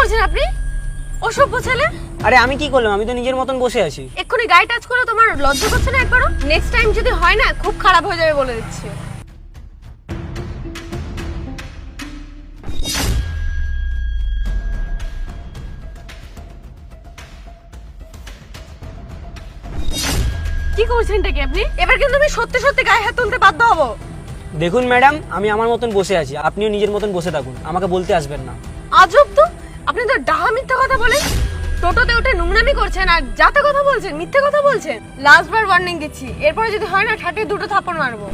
করছেন আপনি? অসভ্য ছেলে। আরে আমি কি করলাম? আমি তো নিজের মতন বসে আছি। এক্ষুনি গায়ে টাচ করো, তোমার লজ্জা করছে না একবারও? নেক্সট টাইম যদি হয় না, খুব খারাপ হয়ে যাবে বলে দিচ্ছি। কি করছেন এটা কি আপনি? এবার কিন্তু আমি সত্যি সত্যি গায়ে হাত তুলতে বাধ্য হব। দেখুন ম্যাডাম, আমি আমার মতন বসে আছি, আপনিও নিজের মতন বসে থাকুন, আমাকে বলতে আসবেন না। আজব তো, আপনি তো ডাহা মিথ্যা কথা বলেন। টোটোতে উঠে নোংরামি করছেন আর যাতে কথা বলছেন, মিথ্যা কথা বলছেন। লাস্ট বার ওয়ার্নিং দিচ্ছি, এরপরে যদি হয় না ঠাটে দুটো থাপ্পড় মারবো।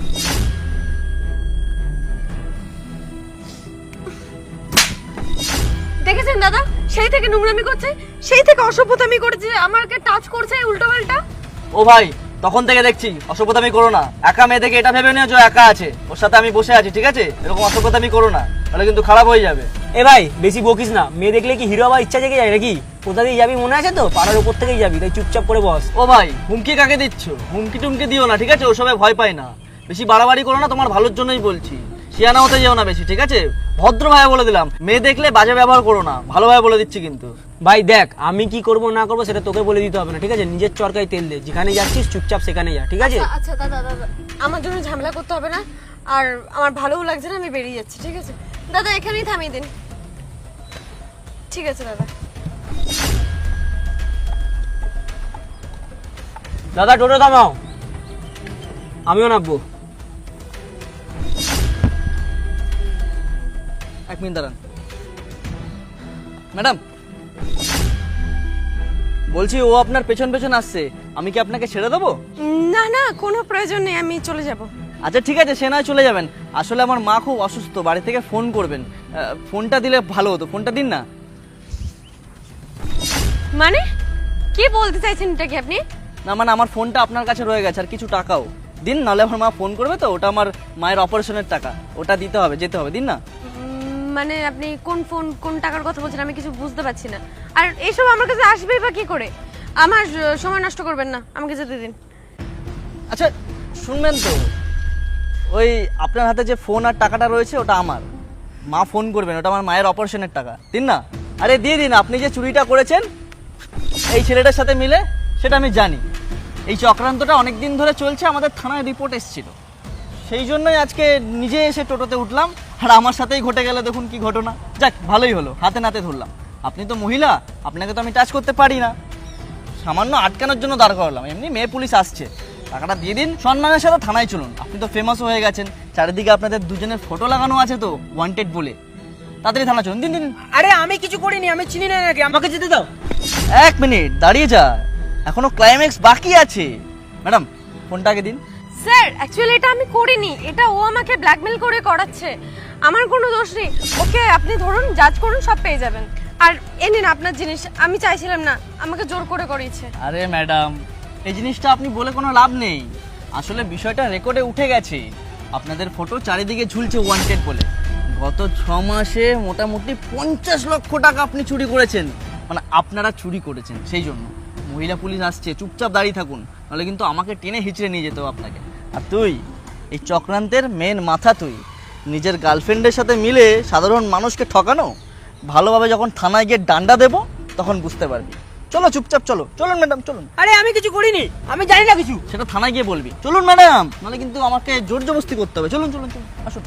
দেখেছেন দাদা, সেই থেকে নোংরামি করছে, সেই থেকে অসভ্যতামি করছে, আমাকে টাচ করছে উল্টো পাল্টা। ও ভাই, তখন থেকে দেখছি অসভ্যতামি করো না। একা মেয়ে দেখে এটা ভেবে নিও যে ও একা আছে, ওর সাথে আমি বসে আছি, ঠিক আছে? এরকম অসভ্যতামি করো না, তাহলে কিন্তু খারাপ হয়ে যাবে। এ ভাই, বেশি বকিস না। মেয়ে দেখলে কি হিরো হওয়ার ইচ্ছা জেগে যায় নাকি? কোথা দিয়ে যাবি মনে আছে তো? পাড়ার উপর থেকেই যাবি, তাই চুপচাপ করে বস। ও ভাই, হুমকি কাকে দিচ্ছ? হুমকি টুমকি দিও না, ঠিক আছে? ওসবে ভয় পাই না। বেশি বাড়াবাড়ি করো না, তোমার ভালোর জন্যই বলছি। শিয়ানা হতে যেও না বেশি, ঠিক আছে? ভদ্রভাবে বলে দিলাম, মেয়ে দেখলে বাজে ব্যবহার করো না, ভালোভাবে বলে দিচ্ছি কিন্তু। ভাই দেখ, আমি কি করব না করবো সেটা তোকে বলে দিতে হবে না, ঠিক আছে? নিজের চরকায় তেল দে, যেখানে যাচ্ছিস চুপচাপ সেখানে যা, ঠিক আছে? আচ্ছা দাদা দাদা, আমার জন্য ঝামেলা করতে হবে না, আর আমার ভালোও লাগছে না, আমি বেরিয়ে যাচ্ছি, ঠিক আছে? দাদা এখানেই থামিয়ে দিন। ঠিক আছে দাদা। দাদা টোটো থামাও, আমিও নামবো। এক মিনিট দাঁড়ান ম্যাডাম, বলছি ও আপনার পেছন পেছন আসছে, আমি কি আপনাকে ছেড়ে দেবো? না না, কোনো প্রয়োজন নেই, আমি চলে যাব। আচ্ছা ঠিক আছে, সে নয় চলে যাবেন। আসলে আমার মা খুব অসুস্থ, বাড়ি থেকে ফোন করবেন। ফোনটা দিলে ভালো হতো, ফোনটা দিন না। মানে কি বলতে চাইছেন এটা কি আপনি? না মানে আমার ফোনটা আপনার কাছে রয়ে গেছে, আর কিছু টাকাও দিন, নাহলে আমার মা ফোন করবে তো। ওটা আমার মায়ের অপারেশনের টাকা, ওটা দিতে হবে, যেতে হবে, দিন না। মানে আপনি কোন ফোন, কোন টাকার কথা বলছেন? আমি কিছু বুঝতে পারছি না। আর এইসব আমার কাছে আসবেই বা কি করে? আমার সময় নষ্ট করবেন না, আমাকে যেতে দিন। আচ্ছা শুনবেন তো, ওই আপনার হাতে যে ফোন আর টাকাটা রয়েছে ওটা আমার, মা ফোন করবেন, ওটা আমার মায়ের অপারেশনের টাকা, দিন না। আরে দিয়ে দিন। আপনি যে চুরিটা করেছেন এই ছেলেটার সাথে মিলে, সেটা আমি জানি। এই চক্রান্তটা অনেক দিন ধরে চলছে, আমাদের থানায় রিপোর্ট এসেছিল, সেই জন্যই আজকে নিজে এসে টোটোতে উঠলাম, আর আমার সাথেই ঘটে গেল দেখুন কি ঘটনা। যাক ভালোই হলো, হাতে নাতে ধরলাম। আপনি তো মহিলা, আপনাকে তো আমি টাচ করতে পারি না, সামান্য আটকানোর জন্য দাঁড় করালাম। এমনি মেয়ে পুলিশ আসছে, টাকাটা দিয়ে দিন, সম্মানের সাথে থানায় চলুন। আপনি তো ফেমাস হয়ে গেছেন, চারিদিকে আপনাদের দুজনের ফটো লাগানো আছে তো, ওয়ান্টেড বলে। তাড়াতাড়ি থানা চলুন, দিন দিন। আরে আমি কিছু করিনি, আমি চিনি না নাকি? আমাকে যেতে দাও। এক মিনিট দাঁড়িয়ে যা, এখনো ক্লাইম্যাক্স বাকি আছে। ম্যাডাম ফোনটা আগে দিন। স্যার অ্যাকচুয়ালি এটা আমি করিনি, এটা ও আমাকে ব্ল্যাকমেল করে করাচ্ছে, আমার কোনো দোষ নেই। ওকে আপনি ধরুন, জাজ করুন, সব পেয়ে যাবেন। আর এ নিন আপনার জিনিস, আমি চাইছিলাম না, আমাকে জোর করে করিয়েছে। আরে ম্যাডাম, এই জিনিসটা আপনি বলে কোনো লাভ নেই। আসলে বিষয়টা রেকর্ডে উঠে গেছে, আপনাদের ফটো চারিদিকে ঝুলছে ওয়ান্টেড বলে। গত 6 মাসে মোটামুটি 50 লক্ষ টাকা আপনি চুরি করেছেন, মানে আপনারা চুরি করেছেন। সেই জন্য মহিলা পুলিশ আসছে, চুপচাপ দাঁড়িয়ে থাকুন, নাহলে কিন্তু আমাকে টেনে হিচড়ে নিয়ে যেত আপনাকে। আর তুই এই চক্রান্তের মেন মাথা, তুই নিজের গার্লফ্রেন্ডের সাথে মিলে সাধারণ মানুষকে ঠকানো। ভালোভাবে যখন থানায় গিয়ে ডান্ডা দেবো তখন বুঝতে পারবি। চলো চুপচাপ চলো, চলুন ম্যাডাম চলুন। আরে আমি কিছু করিনি, আমি জানি না কিছু। সেটা থানায় গিয়ে বলবি। চলুন ম্যাডাম, নাহলে কিন্তু আমাকে জোর জবরদস্তি করতে হবে। চলুন চলুন চলুন, আসুন।